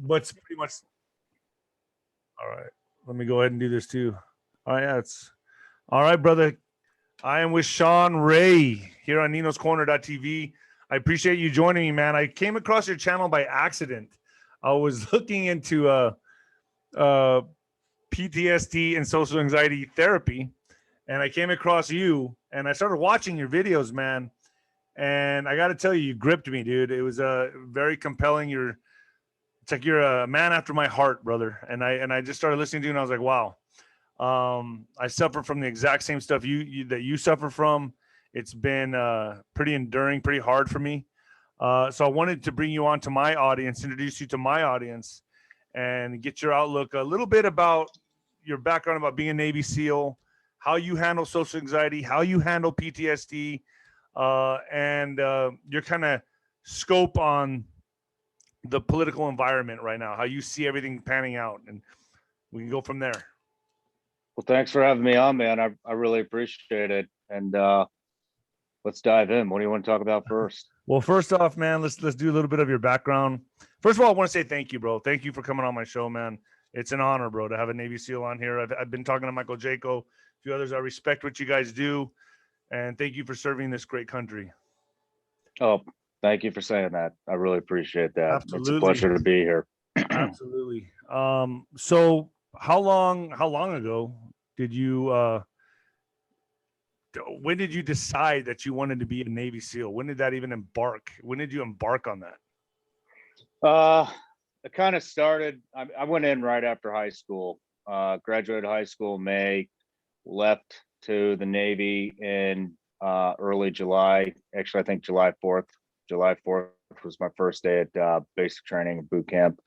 What's pretty much. All right. Let me go ahead and do this too. All right. Yeah, it's all right, brother. I am with Shawn Ray here on Nino's Corner.tv. I appreciate you joining me, man. I came across your channel by accident. I was looking into PTSD and social anxiety therapy, and I came across you, and I started watching your videos, man. And I got to tell you, you gripped me, dude. It was very compelling. It's like you're a man after my heart, brother. And I just started listening to you, and I was like, wow. I suffer from the exact same stuff that you suffer from. It's been pretty enduring, pretty hard for me. So I wanted to bring you on to my audience, introduce you to my audience, and get your outlook a little bit about your background, about being a Navy SEAL, how you handle social anxiety, how you handle PTSD, and your kind of scope on the political environment right now, how you see everything panning out, and we can go from there. Well, thanks for having me on, man. I really appreciate it. And let's dive in. What do you want to talk about first? Well, first off, man, let's do a little bit of your background. First of all, I want to say thank you, bro. Thank you for coming on my show, man. It's an honor, bro, to have a Navy SEAL on here. I've been talking to Michael Jaco, a few others. I respect what you guys do, and thank you for serving this great country. Oh, thank you for saying that. I really appreciate that. Absolutely. It's a pleasure to be here. Absolutely. So how long ago did you when did you decide that you wanted to be a Navy SEAL? When did that even embark? When did you embark on that? It kind of started, I went in right after high school, graduated high school in May, left to the Navy in early July. Actually, I think July 4th. July 4th was my first day at basic training and boot camp.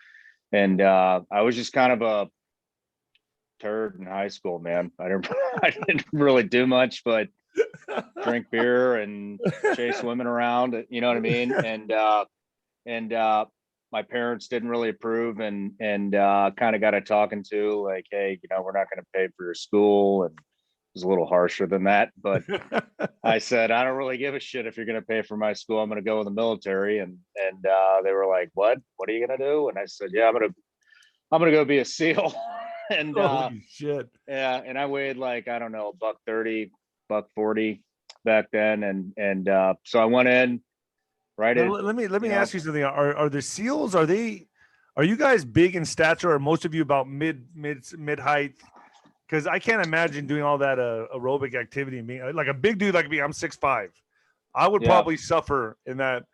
And I was just kind of a turd in high school, man. I didn't really do much but drink beer and chase women around, you know what I mean? And my parents didn't really approve, and kind of got a talking to, like, hey, you know, we're not going to pay for your school. And it was a little harsher than that, but I said, I don't really give a shit if you're going to pay for my school. I'm going to go in the military. And they were like, what are you going to do? And I said, yeah, I'm going to go be a SEAL. And holy shit. Yeah, and I weighed like, I don't know, $130, $140 back then. And so I went in right in. Let me ask you something. Are the SEALs, are you guys big in stature? Or most of you about mid height? Because I can't imagine doing all that aerobic activity and being like a big dude like me. I'm 6'5". I would probably suffer in that.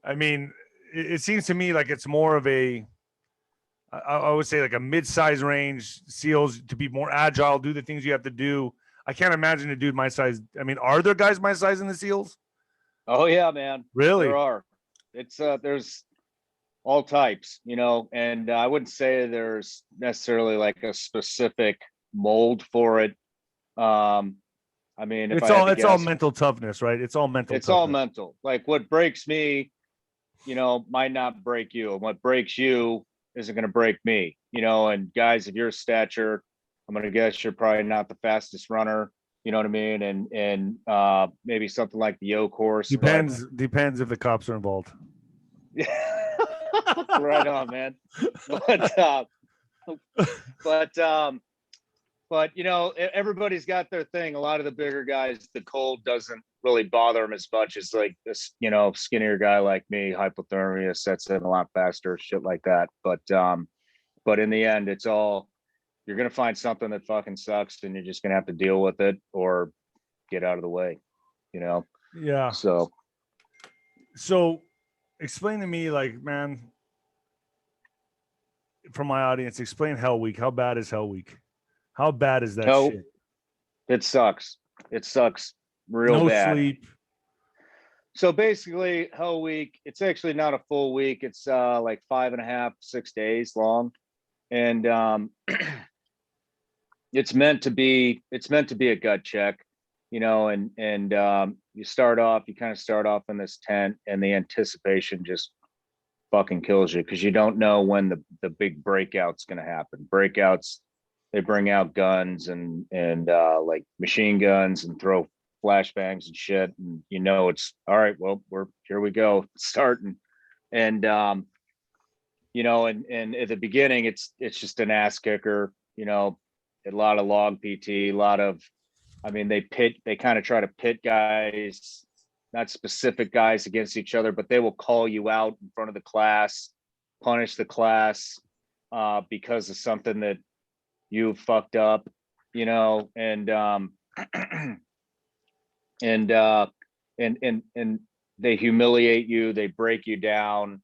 I mean, it seems to me like it's more of I would say like a mid-size range SEALs, to be more agile, do the things you have to do. I can't imagine a dude my size. I mean, are there guys my size in the SEALs? Oh yeah, man. Really? There are. It's there's all types, you know, and I wouldn't say there's necessarily like a specific mold for it. I mean, it's all mental toughness, right? It's all mental. It's all mental. Like what breaks me, you know, might not break you, and what breaks you isn't going to break me, you know. And guys of your stature, I'm going to guess you're probably not the fastest runner, you know what I mean? And maybe something like the yoke horse. Depends if the cops are involved. Right on, man. But you know, everybody's got their thing. A lot of the bigger guys, the cold doesn't really bother them as much as like this, you know, skinnier guy like me. Hypothermia sets in a lot faster, shit like that. But in the end, it's all, you're gonna find something that fucking sucks, and you're just gonna have to deal with it or get out of the way, you know. Yeah. So explain to me, like, man, for my audience, explain Hell Week. How bad is Hell Week? How bad is that shit? It sucks. It sucks real bad. No sleep. So basically, Hell Week, it's actually not a full week. It's like 5.5, 6 days long. And it's meant to be a gut check, you know, and you kind of start off in this tent, and the anticipation just fucking kills you, because you don't know when the big breakout's going to happen. Breakouts, they bring out guns and like machine guns and throw flashbangs and shit, and you know, it's all right, well, here we go, starting. And and at the beginning, it's just an ass kicker, a lot of log PT, a lot of, they kind of try to pit guys, not specific guys against each other, but they will call you out in front of the class, punish the class because of something that you fucked up, and and they humiliate you, they break you down,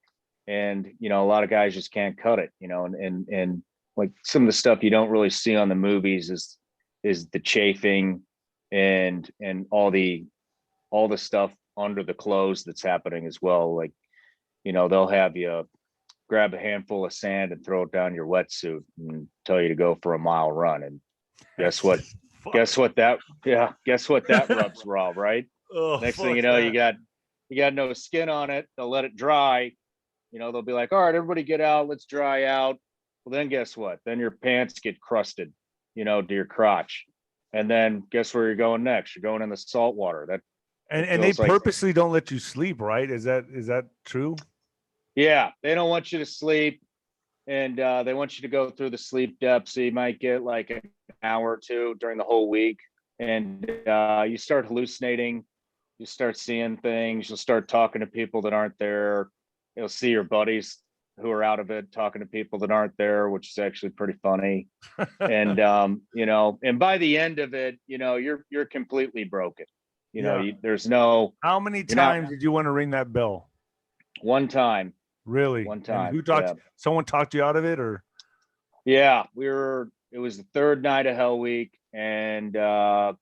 and a lot of guys just can't cut it, and like some of the stuff you don't really see on the movies is the chafing and all the stuff under the clothes that's happening as well. Like, they'll have you grab a handful of sand and throw it down your wetsuit and tell you to go for a mile run. And guess what? Guess what that rubs raw, right? Oh, next thing you know, you got no skin on it. They'll let it dry. They'll be like, all right, everybody get out, let's dry out. Well, then guess what? Then your pants get crusted, to your crotch. And then guess where you're going next? You're going in the salt water. And they purposely don't let you sleep, right? Is that true? Yeah, they don't want you to sleep, and they want you to go through the sleep depth. So you might get like an hour or two during the whole week, and you start hallucinating. You start seeing things. You'll start talking to people that aren't there. You'll see your buddies who are out of it talking to people that aren't there, which is actually pretty funny. And and by the end of it, you're completely broken. There's no. How many times did you want to ring that bell? One time. Really? One time. And who talked? Yeah. Someone talked you out of it, or? Yeah, it was the third night of Hell Week, and I'd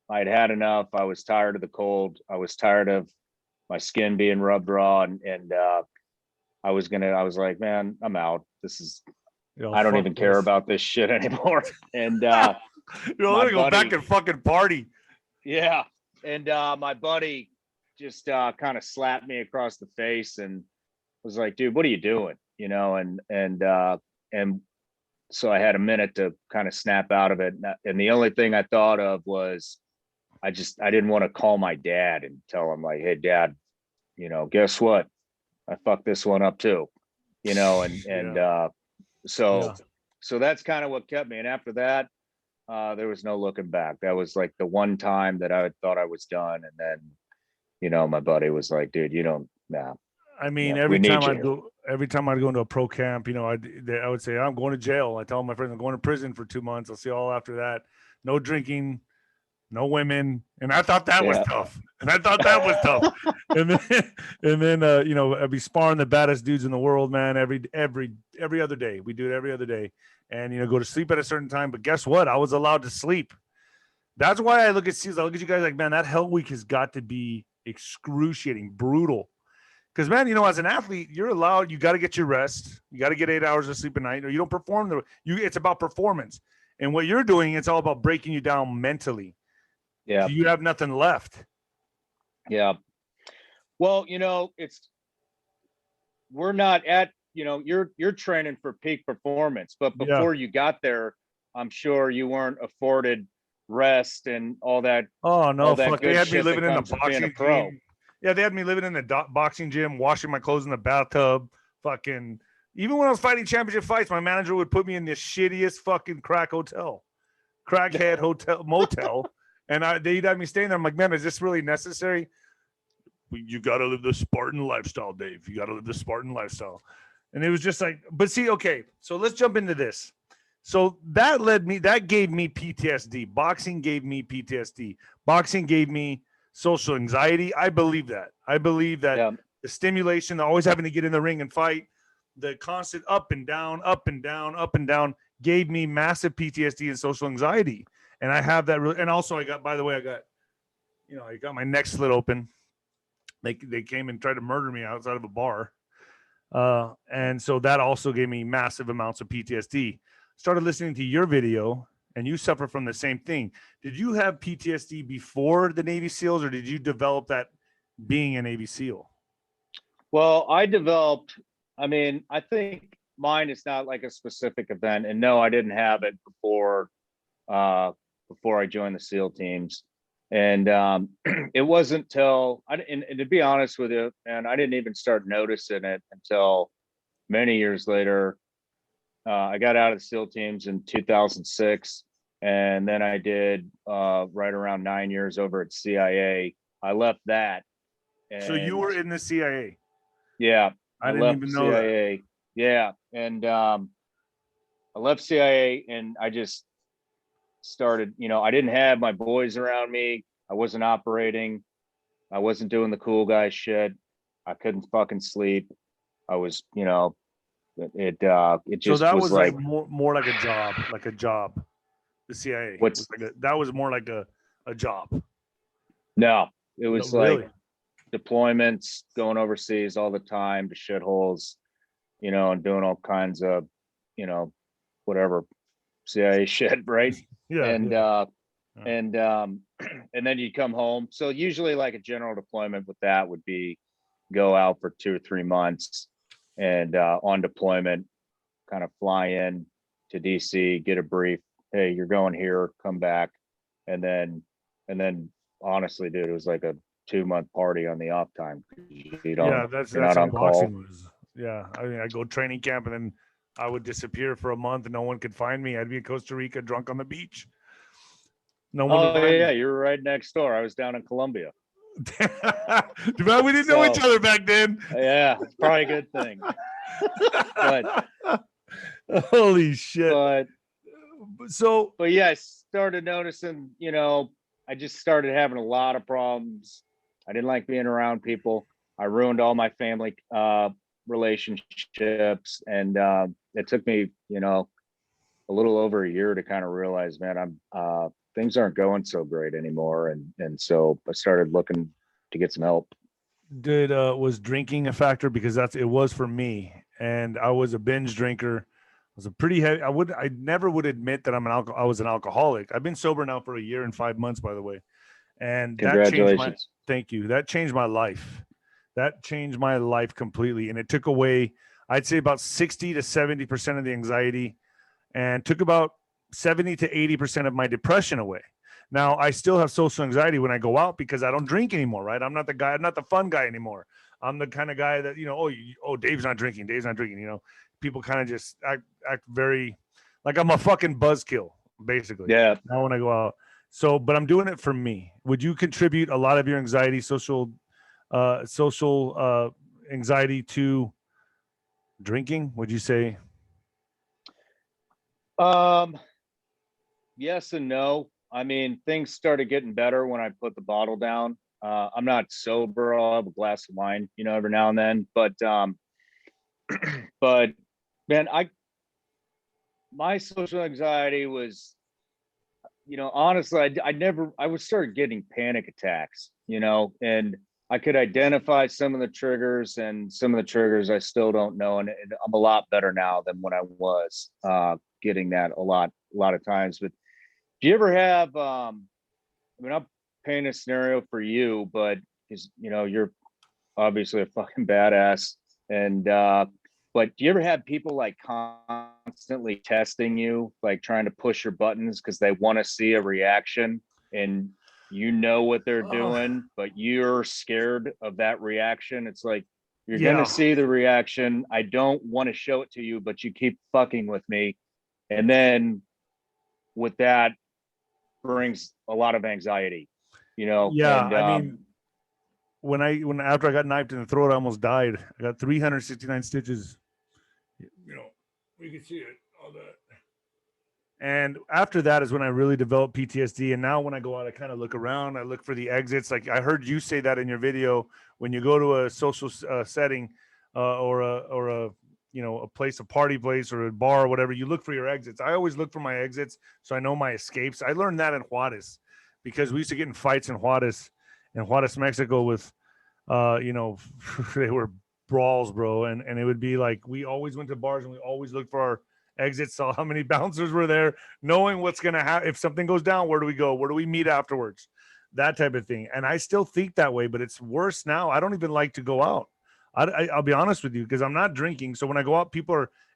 had enough. I was tired of the cold. I was tired of my skin being rubbed raw, and I was like, man, I'm out. This is, I don't even care about this shit anymore. And you're gonna go back and fucking party. Yeah. And my buddy just kind of slapped me across the face and was like, dude, what are you doing? And so I had a minute to kind of snap out of it. And the only thing I thought of was I didn't want to call my dad and tell him like, hey dad, guess what? I fucked this one up too, so that's kind of what kept me. And after that, there was no looking back. That was like the one time that I thought I was done. And then, my buddy was like, dude, I mean, every time I'd go into a pro camp, I would say, I'm going to jail. I tell my friends I'm going to prison for 2 months. I'll see you all after that. No drinking, no women. And I thought that was tough. And then I'd be sparring the baddest dudes in the world, man, every other day. We do it every other day. And, go to sleep at a certain time. But guess what? I was allowed to sleep. That's why I look at seals. I look at you guys like, man, that Hell Week has got to be excruciating, brutal. Because, man, as an athlete, you're allowed, you got to get your rest. You got to get 8 hours of sleep a night, or you don't perform. It's about performance. And what you're doing, it's all about breaking you down mentally. Yeah. So you have nothing left. Yeah. Well, we're not at, you're training for peak performance, but before you got there, I'm sure you weren't afforded rest and all that. Oh no, fuck! They had me living in the boxing gym. Yeah, they had me living in the boxing gym, washing my clothes in the bathtub. Fucking, even when I was fighting championship fights, my manager would put me in the shittiest fucking crackhead hotel motel, and they'd have me staying there. I'm like, man, is this really necessary? You got to live the Spartan lifestyle, Dave. You got to live the Spartan lifestyle. And it was just like, but see, okay, so let's jump into this. So that gave me PTSD. Boxing gave me PTSD. Boxing gave me social anxiety. I believe that. The stimulation, always having to get in the ring and fight, the constant up and down, gave me massive PTSD and social anxiety. And I have that. And also I got my neck slit open. They came and tried to murder me outside of a bar. And so that also gave me massive amounts of PTSD. Started listening to your video, and you suffer from the same thing. Did you have PTSD before the Navy SEALs, or did you develop that being a Navy SEAL? I think mine is not like a specific event, and no, I didn't have it before I joined the SEAL teams. And it wasn't till and to be honest with you, man, I didn't even start noticing it until many years later, I got out of the SEAL teams in 2006. And then I did right around 9 years over at CIA. I left that. So you were in the CIA? Yeah. I didn't even know CIA. Yeah. And I left CIA and I just started, I didn't have my boys around me. I wasn't operating. I wasn't doing the cool guy shit. I couldn't fucking sleep. I was, it just so that was like more like a job. The CIA. That was more like a job. No, it was really? like deployments, going overseas all the time to shitholes, and doing all kinds of, whatever CIA shit, right? Yeah. And yeah. and then you come home. So usually like a general deployment with that would be go out for 2 or 3 months and on deployment, kind of fly in to DC, get a brief. Hey, you're going here, come back. And then honestly, dude, it was like a 2-month party on the off time. That's not on call. Yeah. I mean, I go training camp and then I would disappear for a month and no one could find me. I'd be in Costa Rica drunk on the beach. No one. Oh yeah, you were right next door. I was down in Colombia. Man, we didn't know each other back then. Yeah, it's probably a good thing. But holy shit. But yeah, I started noticing, I just started having a lot of problems. I didn't like being around people. I ruined all my family relationships. And it took me, a little over a year to kind of realize, man, things aren't going so great anymore. And so I started looking to get some help. Was drinking a factor? Because it was for me. And I was a binge drinker. I was a pretty heavy. I never would admit that I was an alcoholic. I've been sober now for 1 year and 5 months, by the way. And congratulations. Thank you. That changed my life. That changed my life completely. And it took away, I'd say about 60 to 70% of the anxiety and took about 70 to 80% of my depression away. Now I still have social anxiety when I go out because I don't drink anymore, right? I'm not the fun guy anymore. I'm the kind of guy that, Dave's not drinking. People kind of just act very like I'm a fucking buzzkill, basically. Yeah. Now when I go out. So, but I'm doing it for me. Would you contribute a lot of your anxiety, social anxiety to drinking? Would you say? Yes and no. I mean, things started getting better when I put the bottle down. I'm not sober. I'll have a glass of wine, every now and then. But man, my social anxiety was, honestly, I would start getting panic attacks, and I could identify some of the triggers, and some of the triggers I still don't know. And I'm a lot better now than when I was getting that a lot of times. But do you ever have, I'm painting a scenario for you, but because, you're obviously a fucking badass. And, but do you ever have people like constantly testing you, like trying to push your buttons because they want to see a reaction and what they're doing, but you're scared of that reaction? It's like, you're going to see the reaction. I don't want to show it to you, but you keep fucking with me. And then with that brings a lot of anxiety, Yeah. And, I mean, after I got knifed in the throat, I almost died. I got 369 stitches. You can see it, all that. And after that is when I really developed PTSD. And now when I go out, I kind of look around. I look for the exits. Like I heard you say that in your video, when you go to a social setting or a place, a party place or a bar or whatever, you look for your exits. I always look for my exits so I know my escapes. I learned that in Juarez because we used to get in fights in Juarez, Mexico with, they were brawls, bro. And it would be like, we always went to bars and we always looked for our exits, saw how many bouncers were there, knowing what's going to happen. If something goes down, where do we go? Where do we meet afterwards? That type of thing. And I still think that way, but it's worse now. I don't even like to go out. I'll be honest with you, because I'm not drinking. So when I go out,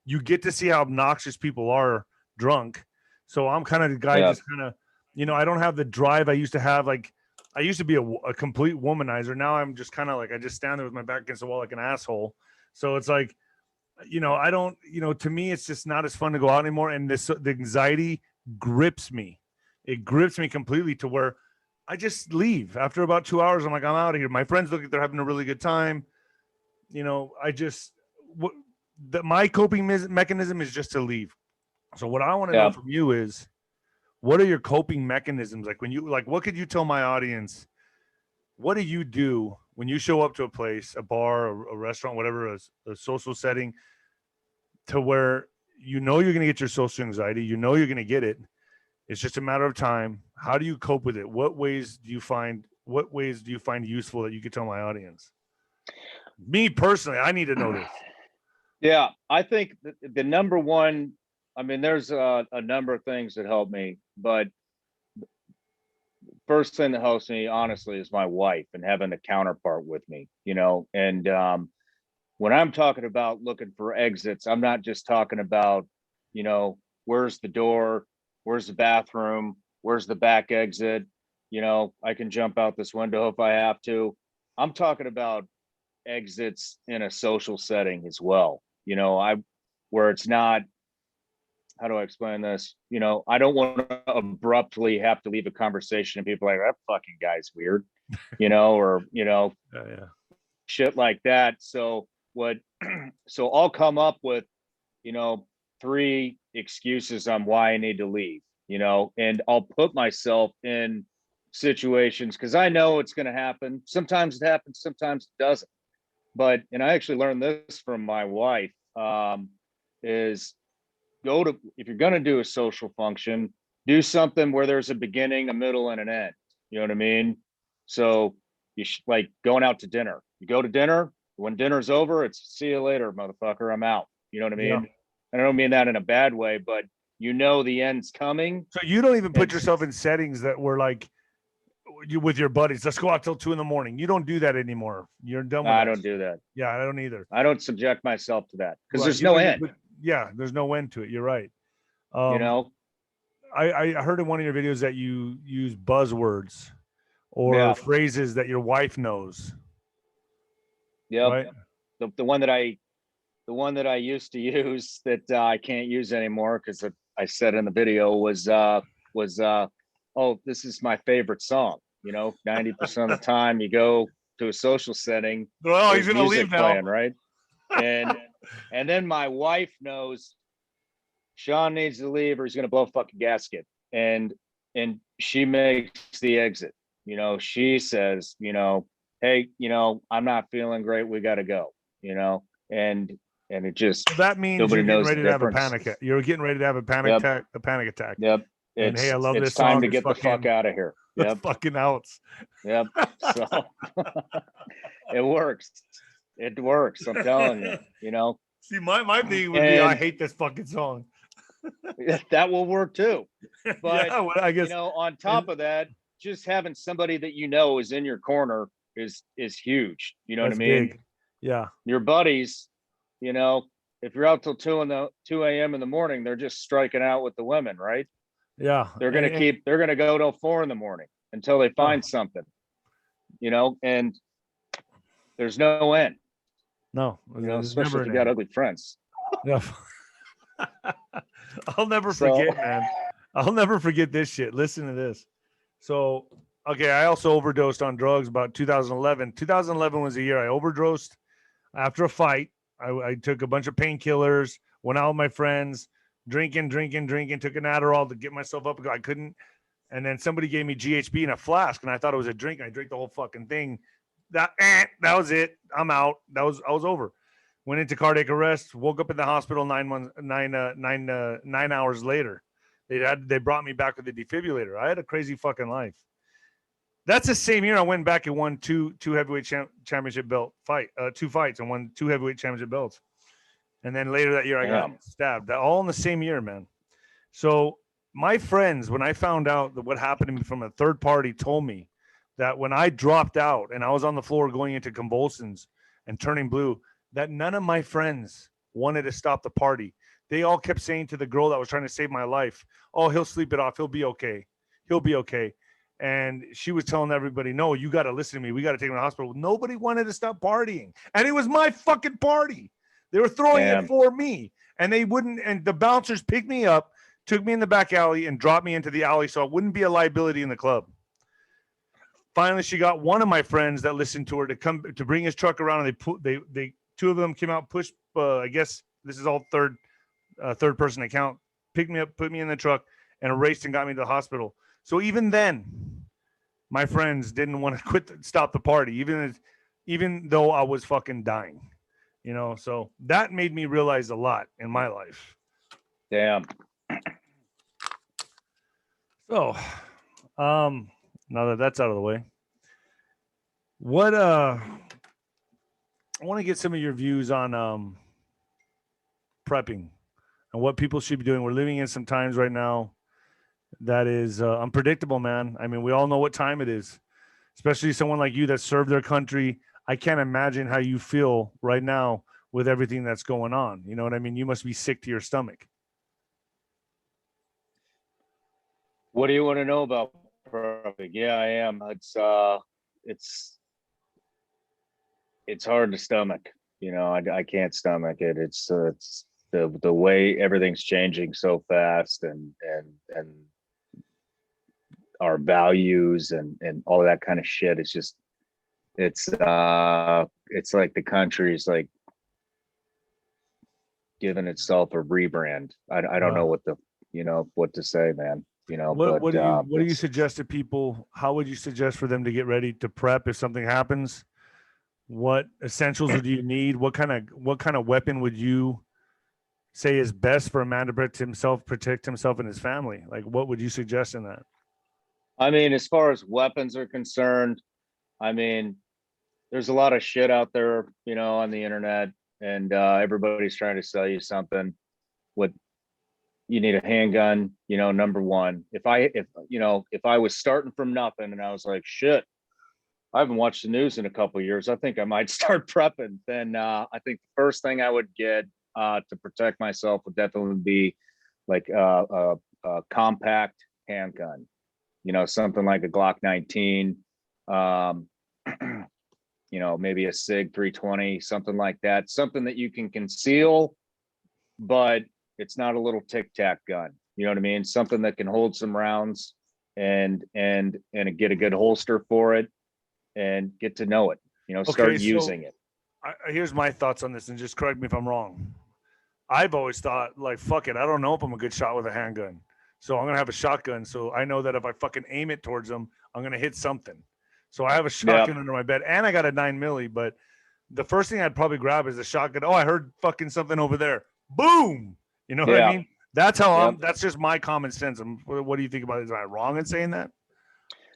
you get to see how obnoxious people are drunk. So I'm kind of the guy, just kind of, I don't have the drive I used to have. Like I used to be a complete womanizer. Now I'm just kind of like, I just stand there with my back against the wall like an asshole. So it's like, I don't, to me, it's just not as fun to go out anymore. And the anxiety grips me. It grips me completely to where I just leave after about 2 hours. I'm like, I'm out of here. My friends look like they're having a really good time. My coping mechanism is just to leave. So what I want to know from you is, what are your coping mechanisms? Like what could you tell my audience? What do you do when you show up to a place, a bar, a restaurant, whatever, a social setting, to where you're going to get your social anxiety, you're going to get it. It's just a matter of time. How do you cope with it? What ways do you find useful that you could tell my audience? Me personally, I need to know this. Yeah, I think the number one, I mean, there's a number of things that help me, but first thing that helps me, honestly, is my wife and having a counterpart with me, and when I'm talking about looking for exits, I'm not just talking about, where's the door, where's the bathroom, where's the back exit, I can jump out this window if I have to. I'm talking about exits in a social setting as well, where it's not, how do I explain this? I don't want to abruptly have to leave a conversation and people are like, that fucking guy's weird, or, shit like that. So I'll come up with, 3 excuses on why I need to leave, and I'll put myself in situations because I know it's going to happen. Sometimes it happens, sometimes it doesn't. And I actually learned this from my wife, is if you're going to do a social function, do something where there's a beginning, a middle, and an end. You know what I mean? So you like going out to dinner. You go to dinner. When dinner's over, it's see you later, motherfucker. I'm out. You know what I mean? Yeah. And I don't mean that in a bad way, but the end's coming. So you don't even put yourself in settings that were like you with your buddies. Let's go out till 2 a.m. You don't do that anymore. You're done with I don't do that. Yeah, I don't either. I don't subject myself to that because there's no end. There's no end to it. You're right. I heard in one of your videos that you use buzzwords or phrases that your wife knows. Yeah. Right? The one that I used to use that I can't use anymore because I said in the video was oh, this is my favorite song. 90% of the time you go to a social setting, well, he's gonna leave now, playing, right? And then my wife knows Shawn needs to leave or he's gonna blow a fucking gasket, and she makes the exit. She says, hey, I'm not feeling great, we gotta go. And it just, so that means you're getting ready to have a panic attack. You're getting ready to have a panic attack. A panic attack. Yep. And hey, I love this song. It's time to get the fuck out of here. Yep. Fucking outs. Yep. So it works. It works. I'm telling you. See, my thing would be, I hate this fucking song. That will work too. But yeah, well, I guess on top of that, just having somebody that is in your corner is huge. You know what I mean? Big. Yeah. Your buddies, if you're out till 2 a.m. in the morning, they're just striking out with the women, right? Yeah. They're gonna go till 4 a.m. until they find something, and there's no end. No, especially if you got ugly friends. Yeah. I'll never forget, man. I'll never forget this shit. Listen to this. So, okay, I also overdosed on drugs about 2011. 2011 was the year I overdosed after a fight. I took a bunch of painkillers, went out with my friends, drinking, took an Adderall to get myself up. I couldn't. And then somebody gave me GHB in a flask, and I thought it was a drink. I drank the whole fucking thing. That was it. I'm out. I was over. Went into cardiac arrest. Woke up in the hospital 9 hours later. They brought me back with a defibrillator. I had a crazy fucking life. That's the same year I went back and won two heavyweight championship belt two fights and won 2 heavyweight championship belts. And then later that year I got stabbed. All in the same year, man. So my friends, when I found out that what happened to me from a third party, told me that when I dropped out and I was on the floor going into convulsions and turning blue, that none of my friends wanted to stop the party. They all kept saying to the girl that was trying to save my life, oh, he'll sleep it off. He'll be okay. He'll be okay. And she was telling everybody, no, you got to listen to me. We got to take him to the hospital. Nobody wanted to stop partying. And it was my fucking party. They were throwing it Damn. for me, and they wouldn't. And the bouncers picked me up, took me in the back alley, and dropped me into the alley so I wouldn't be a liability in the club. Finally, she got one of my friends that listened to her to come to bring his truck around, and they two of them came out, pushed. I guess this is all third person account. Picked me up, put me in the truck, and raced and got me to the hospital. So even then, my friends didn't want to stop the party, even though I was fucking dying, you know. So that made me realize a lot in my life. Damn. So, now that that's out of the way, what I want to get some of your views on prepping and what people should be doing. We're living in some times right now that is unpredictable, man. I mean, we all know what time it is, especially someone like you that served their country. I can't imagine how you feel right now with everything that's going on. You know what I mean? You must be sick to your stomach. What do you want to know about prepping? Yeah, I am. It's hard to stomach. You know, I can't stomach it. It's the way everything's changing so fast, and our values and all of that kind of shit. It's just it's like the country's like giving itself a rebrand. I don't know what to say, man. You know, what do you suggest to people? How would you suggest for them to get ready to prep if something happens? What essentials do you need? What kind of weapon would you say is best for a man to protect himself and his family? Like, what would you suggest in that? I mean, as far as weapons are concerned, I mean, there's a lot of shit out there, you know, on the internet, and everybody's trying to sell you something. What you need a handgun, you know, number one. If I was starting from nothing and I was like, shit, I haven't watched the news in a couple of years, I think I might start prepping. Then I think the first thing I would get to protect myself would definitely be like a compact handgun, you know, something like a Glock 19, you know, maybe a SIG 320, something like that, something that you can conceal, but it's not a little tic tac gun. You know what I mean? Something that can hold some rounds and get a good holster for it and get to know it, you know, start using it. Here's my thoughts on this, and just correct me if I'm wrong. I've always thought, like, fuck it, I don't know if I'm a good shot with a handgun, so I'm gonna have a shotgun, so I know that if I fucking aim it towards them, I'm gonna hit something. So I have a shotgun under my bed, and I got a 9mm. But the first thing I'd probably grab is a shotgun. Oh, I heard fucking something over there. Boom. You know what I mean? That's how that's just my common sense. What do you think about it? Is I wrong in saying that?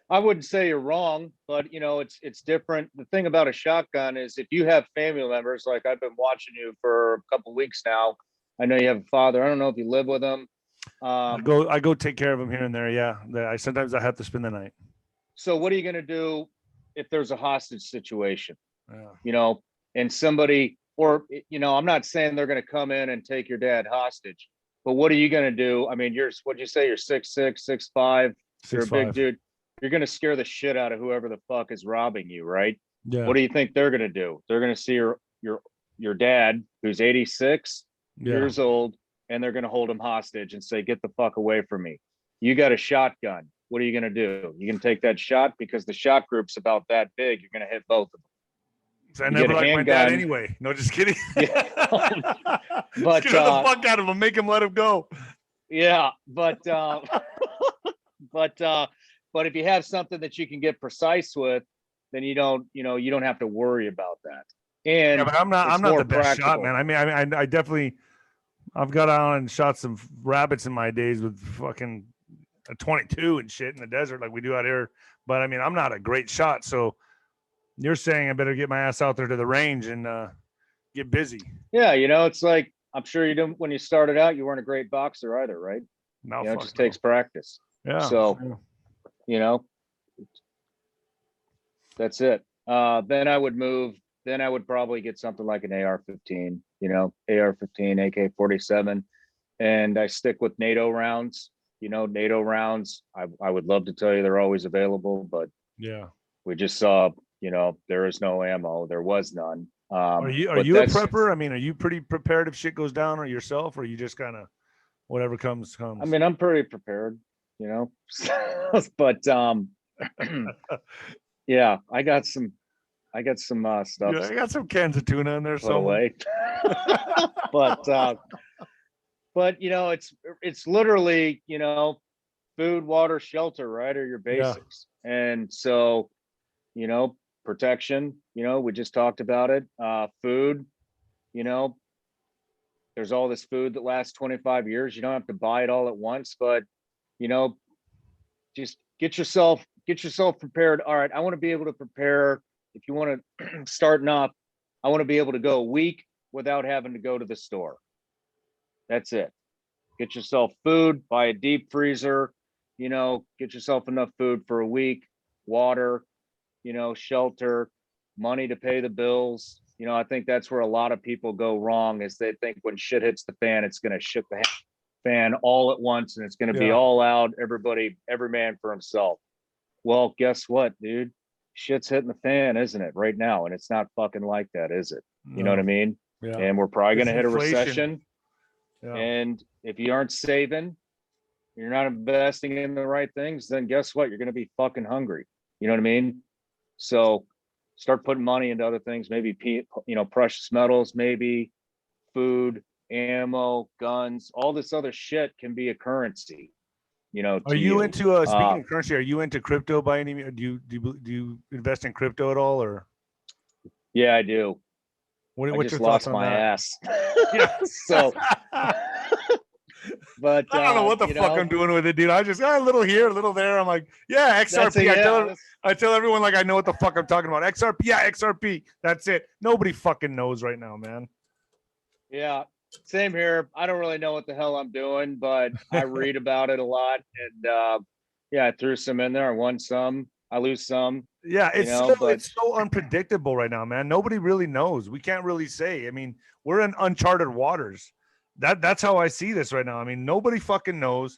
I wouldn't say you're wrong, but you know, it's different. The thing about a shotgun is if you have family members, like I've been watching you for a couple of weeks now. I know you have a father. I don't know if you live with him. I go take care of him here and there. Yeah. Sometimes I have to spend the night. So what are you going to do if there's a hostage situation, Yeah. you know, and somebody, or, you know, I'm not saying they're going to come in and take your dad hostage, but what are you going to do? I mean, what'd you say? You're 6'6", 6'5", you're a big dude. You're going to scare the shit out of whoever the fuck is robbing you, right? Yeah. What do you think they're going to do? They're going to see your dad, who's 86 years old, and they're going to hold him hostage and say, get the fuck away from me. You got a shotgun. What are you going to do? You can take that shot because the shot group's about that big. You're going to hit both of them. So I never liked my dad anyway. No, just kidding. Yeah. But scare the fuck out of him. Make him let him go. Yeah, but but if you have something that you can get precise with, then you don't have to worry about that. And but I'm not the best shot, man. I mean, I definitely, I've got on and shot some rabbits in my days with fucking a 22 and shit in the desert like we do out here. But I mean, I'm not a great shot. So you're saying I better get my ass out there to the range and get busy. Yeah, you know, it's like, I'm sure you didn't, when you started out, you weren't a great boxer either, right? No, you know, it just takes practice. Yeah. So, you know, that's it. Then I would probably get something like an AR-15, you know, AR-15, AK-47, and I stick with NATO rounds. You know, NATO rounds, I would love to tell you they're always available, but yeah, we just saw, you know, there is no ammo. There was none. Are you but a that's, prepper? I mean, are you pretty prepared if shit goes down or yourself, or you just kind of whatever comes? I mean, I'm pretty prepared, you know, but yeah, I got some stuff Yeah, I got some cans of tuna in there put somewhere. away. But you know, it's literally, you know, food, water, shelter, right, are your basics. And so, you know, protection, you know, we just talked about it. Food, you know, there's all this food that lasts 25 years. You don't have to buy it all at once, but you know, just get yourself prepared. All right, I want to be able to prepare. If you want to starting off, I want to be able to go a week without having to go to the store. That's it. Get yourself food, buy a deep freezer, you know, get yourself enough food for a week, water, you know, shelter, money to pay the bills. You know, I think that's where a lot of people go wrong, is they think when shit hits the fan, it's going to shit the fan all at once and it's going to be all out, everybody, every man for himself. Well, guess what, dude? Shit's hitting the fan, isn't it, right now? And it's not fucking like that, is it? You know what I mean? Yeah. And we're probably going to hit a inflation. recession. Yeah. And if you aren't saving, you're not investing in the right things, then guess what? You're going to be fucking hungry. You know what I mean? So start putting money into other things, maybe, you know, precious metals, maybe food, ammo, guns, all this other shit can be a currency. You know, Are you into speaking of currency? Are you into crypto by any means? Do you invest in crypto at all, or? Yeah, I do. What's your thoughts on my that? ass. Yeah. So, but I don't know what the fuck I'm doing with it, dude. I just got a little here, a little there. I'm like, yeah, XRP. I tell everyone like I know what the fuck I'm talking about. XRP, yeah, XRP. That's it. Nobody fucking knows right now, man. Yeah. Same here. I don't really know what the hell I'm doing, but I read about it a lot. And yeah, I threw some in there. I won some. I lose some. Yeah, it's so unpredictable right now, man. Nobody really knows. We can't really say. I mean, we're in uncharted waters. That's how I see this right now. I mean, nobody fucking knows.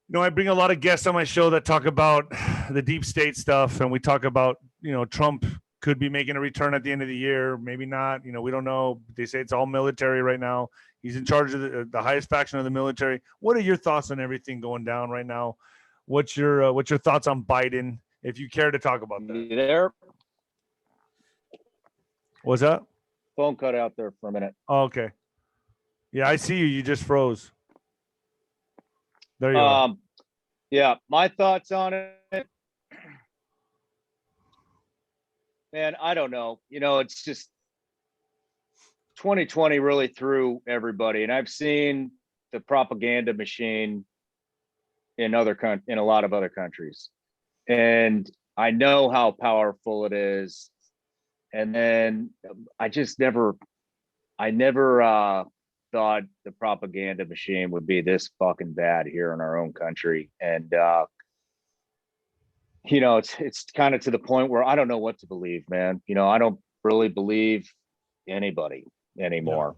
You know, I bring a lot of guests on my show that talk about the deep state stuff, and we talk about, you know, Trump could be making a return at the end of the year, maybe not. You know, we don't know. They say it's all military right now. He's in charge of the highest faction of the military. What are your thoughts on everything going down right now? What's your thoughts on Biden, if you care to talk about that? You there? What's that? Phone cut out there for a minute. Oh, okay. Yeah, I see you. You just froze. There you are. Yeah, my thoughts on it. Man, I don't know. You know, it's just 2020 really threw everybody, and I've seen the propaganda machine in a lot of other countries, and I know how powerful it is. And then I never thought the propaganda machine would be this fucking bad here in our own country. And you know, it's kind of to the point where I don't know what to believe, man. You know, I don't really believe anybody anymore.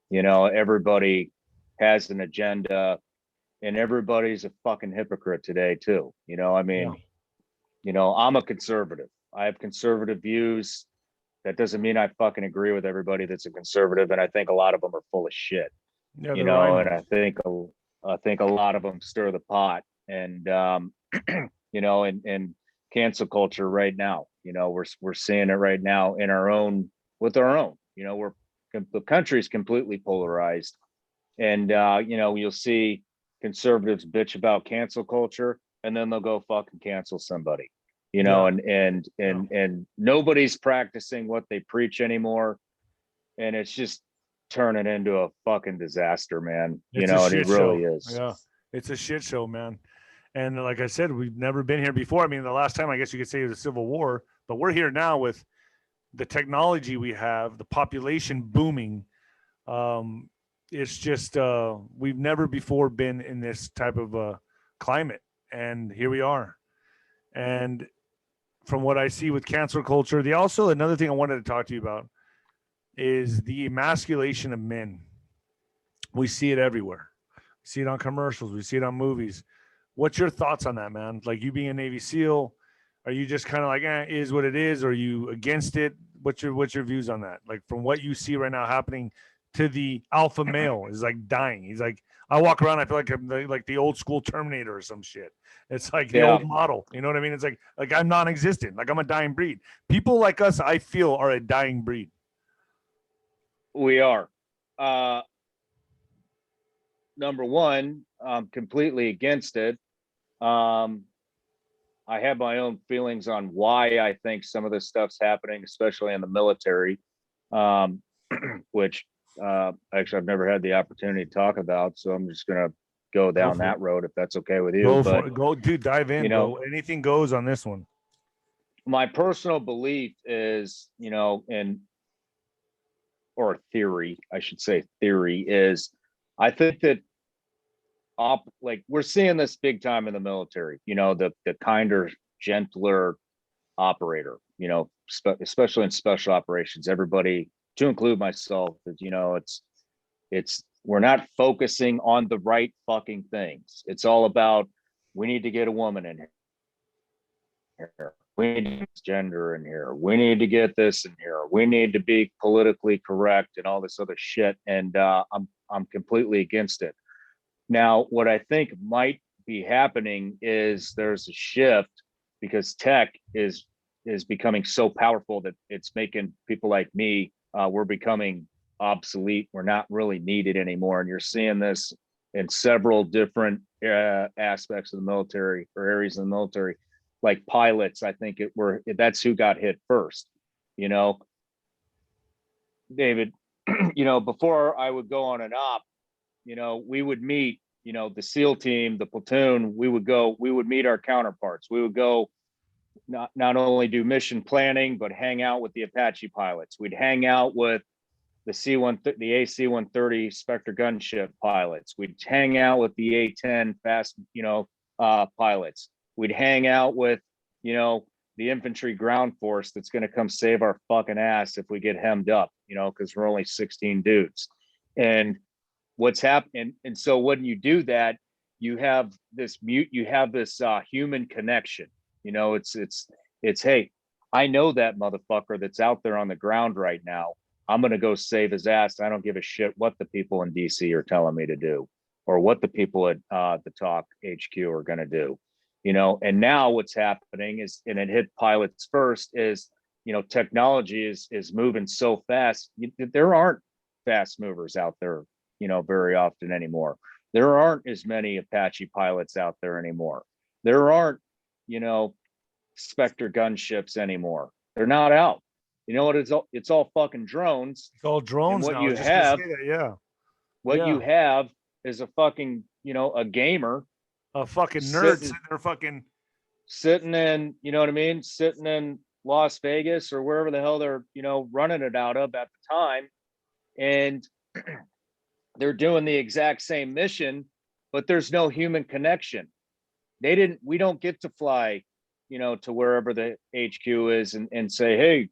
Yeah. You know, everybody has an agenda, and everybody's a fucking hypocrite today too. You know, I mean, you know, I'm a conservative. I have conservative views. That doesn't mean I fucking agree with everybody that's a conservative, and I think a lot of them are full of shit. Yeah, you know, and I think a lot of them stir the pot. And you know, and cancel culture right now. You know, we're seeing it right now in our own. You know, the country's completely polarized, and you know, you'll see conservatives bitch about cancel culture, and then they'll go fucking cancel somebody. You know, and nobody's practicing what they preach anymore, and it's just turning into a fucking disaster, man. You know, and it really is. Yeah, it's a shit show, man. And like I said, we've never been here before. I mean, the last time I guess you could say it was a civil war, but we're here now with the technology we have, the population booming. It's just we've never before been in this type of climate, and here we are. And from what I see with cancel culture, another thing I wanted to talk to you about is the emasculation of men. We see it everywhere. We see it on commercials. We see it on movies. What's your thoughts on that, man? Like, you being a Navy SEAL, are you just kind of like, is what it is? Or are you against it? what's your views on that? Like from what you see right now happening to the alpha male is like dying. He's like, I walk around, I feel like I'm like the old school Terminator or some shit. It's like the old model. You know what I mean? It's like I'm non-existent. Like I'm a dying breed. People like us, I feel, are a dying breed. We are. Number one, I'm completely against it. I have my own feelings on why I think some of this stuff's happening, especially in the military, which actually I've never had the opportunity to talk about. So I'm just gonna go down that road if that's okay with you. Go, dude, dive in. Anything goes on this one. My personal belief is, or theory, I should say, is I think that like we're seeing this big time in the military, the kinder, gentler operator, especially in special operations, everybody, to include myself, that we're not focusing on the right fucking things. It's all about, we need to get a woman in here, we need to get gender in here, we need to get this in here, we need to be politically correct and all this other shit. And I'm completely against it. Now, what I think might be happening is there's a shift because tech is becoming so powerful that it's making people like me, we're becoming obsolete. We're not really needed anymore. And you're seeing this in several different aspects of the military or areas of the military, like pilots. I think that's who got hit first, David, before I would go on an op, we would meet, the SEAL team, the platoon, we would meet our counterparts. We would go not only do mission planning, but hang out with the Apache pilots. We'd hang out with the AC-130 Spectre gunship pilots. We'd hang out with the A-10 fast, pilots. We'd hang out with, the infantry ground force that's going to come save our fucking ass if we get hemmed up, because we're only 16 dudes. And what's happening, and so when you do that, you have this human connection. It's hey, I know that motherfucker that's out there on the ground right now. I'm gonna go save his ass. I don't give a shit what the people in DC are telling me to do, or what the people at the Talk HQ are gonna do. And now what's happening is, and it hit pilots first, is technology is moving so fast. There aren't fast movers out there, very often anymore. There aren't as many Apache pilots out there anymore. There aren't, Spectre gunships anymore. They're not out. You know what? It's all fucking drones. It's all drones. And what now. you have, you have is a fucking, a gamer, a fucking nerd sitting in, what I mean, sitting in Las Vegas or wherever the hell they're, running it out of at the time, and they're doing the exact same mission, but there's no human connection. We don't get to fly, to wherever the HQ is and say, hey,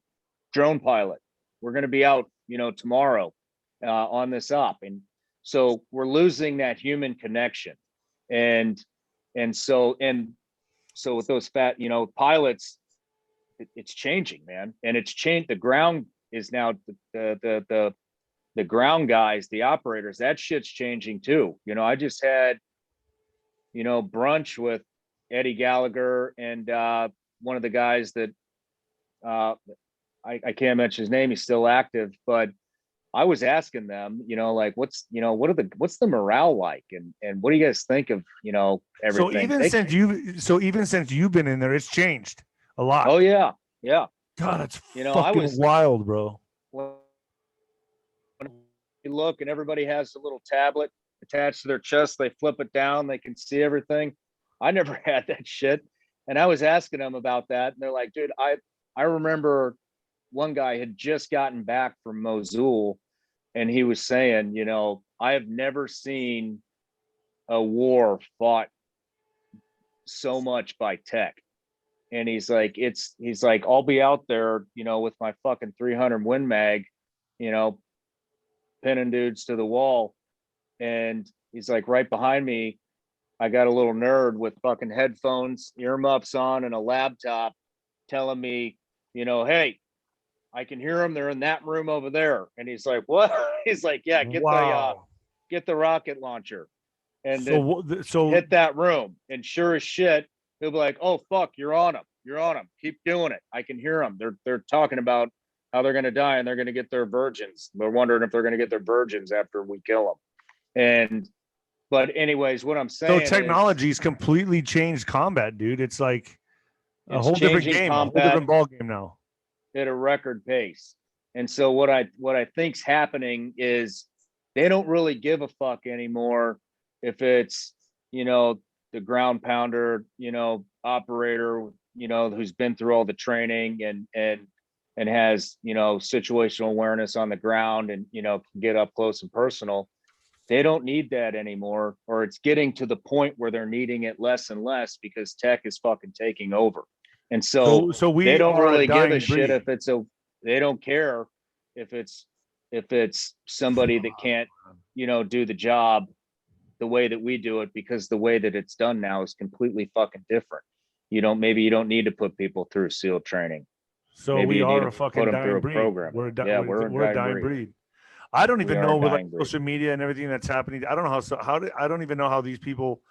drone pilot, we're going to be out, tomorrow on this op. And so we're losing that human connection. And so with those pilots, it's changing, man. And it's changed. The ground is now the ground guys, the operators, that shit's changing too. I just had, brunch with Eddie Gallagher and one of the guys that I can't mention his name, he's still active, but I was asking them, like what's the morale like, and what do you guys think of, everything? So even since you've been in there, it's changed a lot. Oh yeah. God, it's fucking wild, bro. When you look and everybody has a little tablet attached to their chest, they flip it down, they can see everything. I never had that shit. And I was asking them about that. And they're like, dude, I remember one guy had just gotten back from Mosul, and he was saying, I have never seen a war fought so much by tech. And he's like, I'll be out there, with my fucking 300 Win Mag, pinning dudes to the wall. And he's like, right behind me, I got a little nerd with fucking headphones, earmuffs on, and a laptop telling me, hey, I can hear them. They're in that room over there. And he's like, what? He's like, yeah, Wow. get the rocket launcher and So then so hit that room. And sure as shit, he'll be like, oh fuck, you're on them. You're on them. Keep doing it. I can hear them. They're talking about how they're going to die and they're going to get their virgins. They're wondering if they're going to get their virgins after we kill them. But anyways, what I'm saying technology's completely changed combat, dude. It's like a it's whole different changing game, a whole combat different ball game now. at a record pace. And so what I think's happening is they don't really give a fuck anymore if it's, you know, the ground pounder, you know, operator, you know, who's been through all the training and has, you know, situational awareness on the ground and, you know, can get up close and personal. They don't need that anymore, or it's getting to the point where they're needing it less and less because tech is fucking taking over. And so we they don't are really give a dying shit breed. if they don't care if it's somebody that can't, you know, do the job the way that we do it, because the way that it's done now is completely fucking different. Maybe you don't need to put people through SEAL training. So Maybe we you need are to a put fucking them dying through a breed. program. We're We're a dying breed. I don't even know with like social media and everything that's happening. I don't know I don't even know how these people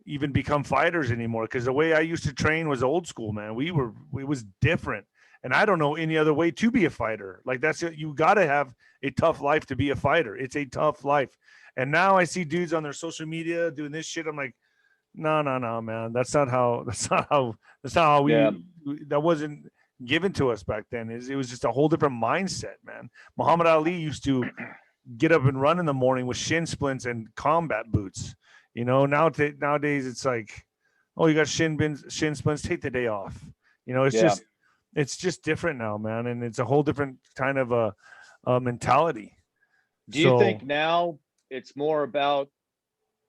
even become fighters anymore, because the way I used to train was old school, man. It was different. And I don't know any other way to be a fighter. Like that's it. You got to have a tough life to be a fighter. It's a tough life. And now I see dudes on their social media doing this shit. I'm like, no, man. That's not how that wasn't given to us back then. It was just a whole different mindset, man. Muhammad Ali used to get up and run in the morning with shin splints and combat boots. You know, nowadays it's like, oh, you got shin splints, take the day off. You know, it's just different now, man. And it's a whole different kind of a mentality. Do you think now it's more about,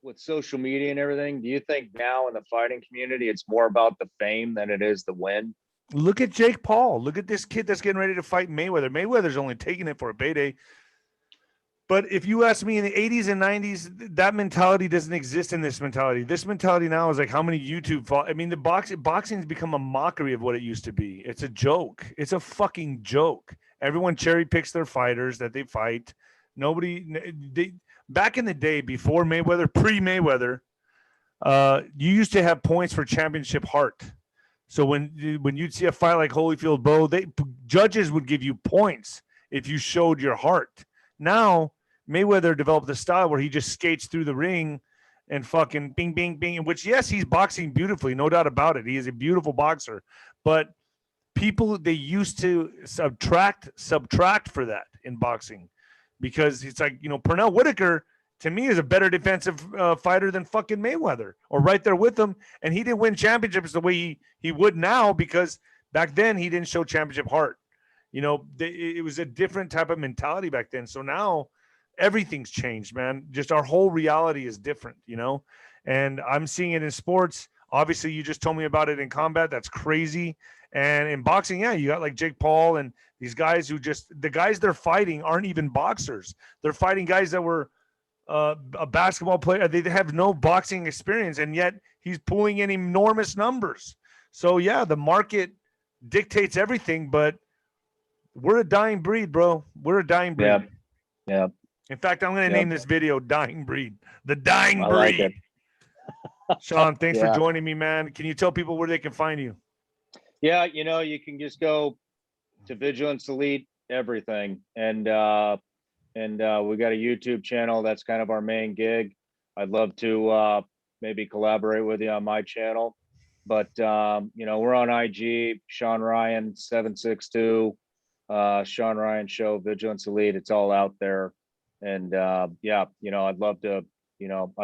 with social media and everything, do you think now in the fighting community, it's more about the fame than it is the win? Look at Jake Paul. Look at this kid that's getting ready to fight Mayweather. Mayweather's only taking it for a payday. But if you ask me, in the 80s and 90s, that mentality doesn't exist in this mentality. This mentality now is like how many YouTube I mean, the boxing has become a mockery of what it used to be. It's a joke. It's a fucking joke. Everyone cherry picks their fighters that they fight. Back in the day, before Mayweather, pre-Mayweather, you used to have points for championship heart. So when you'd see a fight like Holyfield-Bowe, judges would give you points if you showed your heart. Now, Mayweather developed a style where he just skates through the ring and fucking bing, bing, bing, which, yes, he's boxing beautifully, no doubt about it. He is a beautiful boxer. But people, they used to subtract for that in boxing, because it's like, you know, Pernell Whitaker, to me, is a better defensive fighter than fucking Mayweather, or right there with him. And he didn't win championships the way he would now, because back then he didn't show championship heart. You know, it was a different type of mentality back then. So now everything's changed, man. Just our whole reality is different, you know? And I'm seeing it in sports. Obviously, you just told me about it in combat. That's crazy. And in boxing, yeah, you got like Jake Paul and these guys who the guys they're fighting aren't even boxers. They're fighting guys that were a basketball player. They have no boxing experience, and yet he's pulling in enormous numbers. So yeah, the market dictates everything, but we're a dying breed, bro. We're a dying breed. Yeah. In fact, I'm going to name this video "Dying Breed." The dying breed. Like Shawn, thanks for joining me, man. Can you tell people where they can find you? Yeah, you know, you can just go to Vigilance Elite everything, and we got a YouTube channel. That's kind of our main gig. I'd love to maybe collaborate with you on my channel, but you know, we're on IG, Shawn Ryan 762, Shawn Ryan Show, Vigilance Elite. It's all out there, and yeah, you know, I'd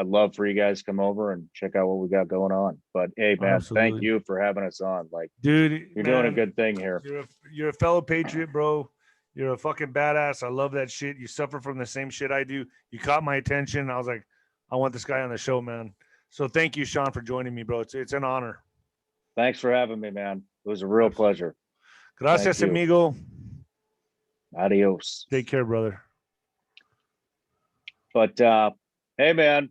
love for you guys to come over and check out what we got going on. But hey, man, Thank you for having us on. Like, dude, you're doing a good thing here. You're a fellow patriot, bro. You're a fucking badass. I love that shit. You suffer from the same shit I do. You caught my attention. I was like, I want this guy on the show, man. So thank you, Shawn, for joining me, bro. It's an honor. Thanks for having me, man. It was a real pleasure. Gracias, amigo. Adios. Take care, brother. But hey, man,